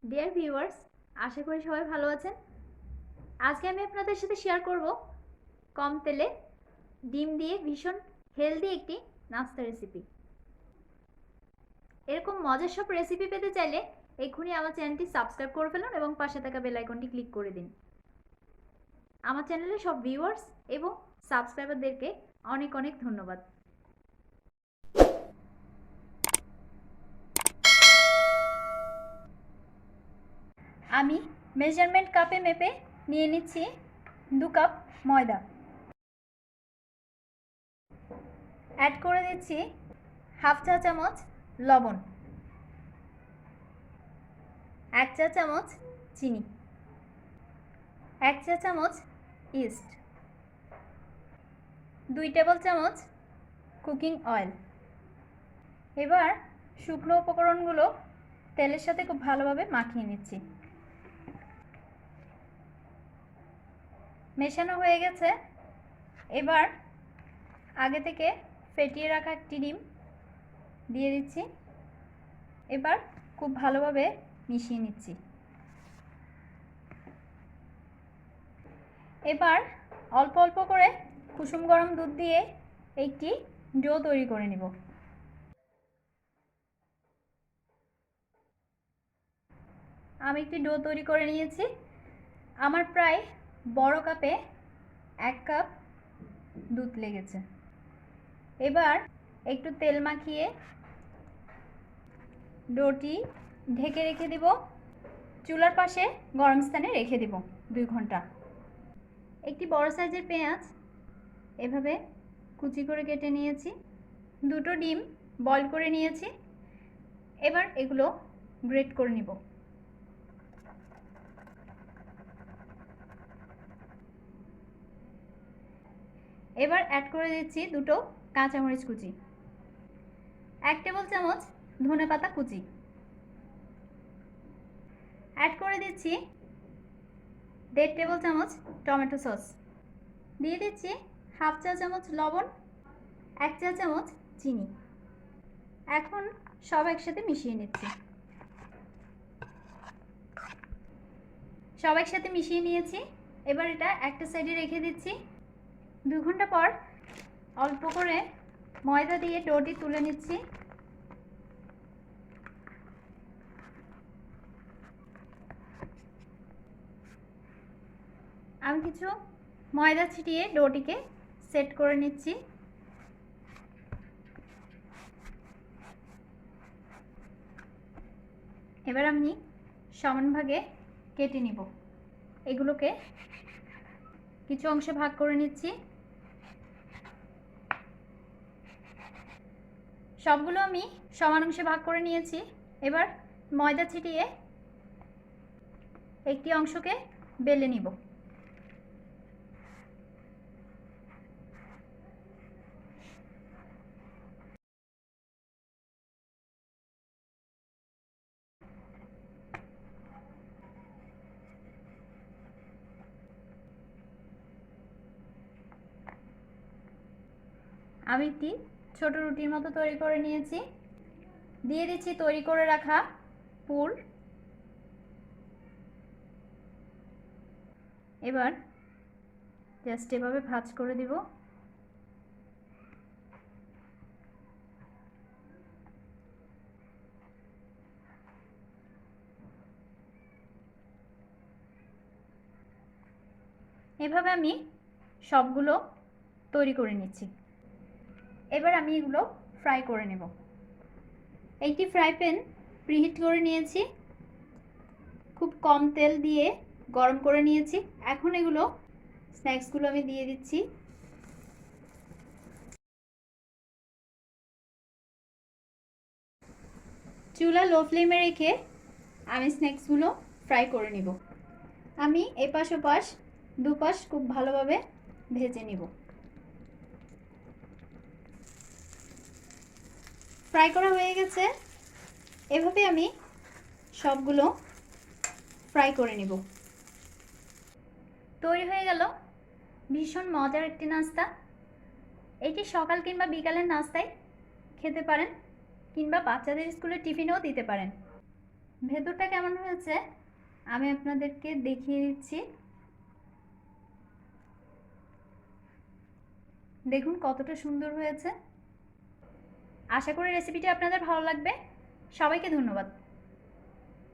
Dear viewers, আশা করি সবাই ভালো আছেন। আজকে আমি আপনাদের সাথে শেয়ার করব কম তেলে ডিম দিয়ে ভীষণ হেলদি একটি নাস্তা রেসিপি। এরকম মজার সব রেসিপি পেতে চাইলে এক্ষুনি আমার চ্যানেলটি সাবস্ক্রাইব করে ফেলুন এবং পাশে থাকা বেল আইকনটি ক্লিক করে দিন। আমার চ্যানেলে সব ভিউয়ার্স এবং সাবস্ক্রাইবারদেরকে অনেক অনেক ধন্যবাদ। আমি মেজারমেন্ট কাপে মেপে নিয়ে নিচ্ছি 2 কাপ ময়দা। অ্যাড করে দিচ্ছি হাফ চা চামচ লবণ, 1 চা চামচ চিনি, 1 চা চামচ ইস্ট, 2 টেবিল চামচ কুকিং অয়েল। এবার শুকনো উপকরণগুলো তেলের সাথে খুব ভালোভাবে মাখিয়ে নিচ্ছি। মেশানো হয়ে গেছে। এবার আগে থেকে ফেটিয়ে রাখা একটি ডিম দিয়ে দিচ্ছি। এবার খুব ভালোভাবে মিশিয়ে নিচ্ছি। এবার অল্প অল্প করে কুসুম গরম দুধ দিয়ে একটি ডো তৈরি করে নেব। আমি একটি ডো তৈরি করে নিয়েছি। আমার প্রায় বড় কাপে 1 কাপ দুধ লেগেছে। এবার একটু তেল মাখিয়ে ডোটি ঢেকে রেখে দেব। চুলার পাশে গরম স্থানে রেখে দেব 2 ঘন্টা। একটি বড় সাইজের পেঁয়াজ এভাবে কুচি করে কেটে নিয়েছি। 2টো ডিম বয়েল করে নিয়েছি। এবার এগুলো গ্রেট করে নিব। এবার অ্যাড করে দিচ্ছি 2টো কাঁচামরিচ কুচি, 1 টেবিল চামচ ধনেপাতা কুচি, অ্যাড করে দিচ্ছি 1.5 টেবিল চামচ টমেটো সস, দিয়ে দিচ্ছি হাফ চা চামচ লবণ, 1 চা চামচ চিনি। এখন সব একসাথে মিশিয়ে নিচ্ছি। সব একসাথে মিশিয়ে নিয়েছি। এবার এটা একটা সাইডে রেখে দিচ্ছি। 2 ঘন্টা পর অল্প করে ময়দা দিয়ে ডোটি তুলে নিচ্ছি। আমি কিছু ময়দা ছিটিয়ে ডোটিকে সেট করে নিচ্ছি। এবার আমি সমান ভাগে কেটে নিব। এগুলোকে কিছু অংশে ভাগ করে নিচ্ছি। সবগুলো আমি সমান অংশে ভাগ করে নিয়েছি। এবার ময়দা ছিটিয়ে একটি অংশকে বেলে নিব। আমি একটি ছোট রুটির মতো তৈরি করে নিয়েছি। দিয়ে দিচ্ছি তৈরি করে রাখা পুর। এবার জাস্ট এভাবে ভাঁজ করে দিব। এভাবে আমি সবগুলো তৈরি করে নিচ্ছি। এবার আমি এগুলো ফ্রাই করে নেব। একটি ফ্রাই প্যান প্রিহিট করে নিয়েছি। খুব কম তেল দিয়ে গরম করে নিয়েছি। এখন এগুলো স্ন্যাক্সগুলো আমি দিয়ে দিচ্ছি। চুলা লো ফ্লেমে রেখে আমি স্ন্যাক্সগুলো ফ্রাই করে নিব। আমি এপাশ ওপাশ দুপাশ খুব ভালোভাবে ভেজে নিব। ফ্রাই করা হয়ে গেছে। এভাবে আমি সবগুলো ফ্রাই করে নেব। তৈরি হয়ে গেল ভীষণ মজার একটি নাস্তা। এটি সকাল কিংবা বিকালের নাস্তায় খেতে পারেন, কিংবা বাচ্চাদের স্কুলে টিফিনেও দিতে পারেন। ভেতরটা কেমন হয়েছে আমি আপনাদেরকে দেখিয়ে দিচ্ছি। দেখুন কতটা সুন্দর হয়েছে। আশা করি রেসিপিটি আপনাদের ভালো লাগবে। সবাইকে ধন্যবাদ।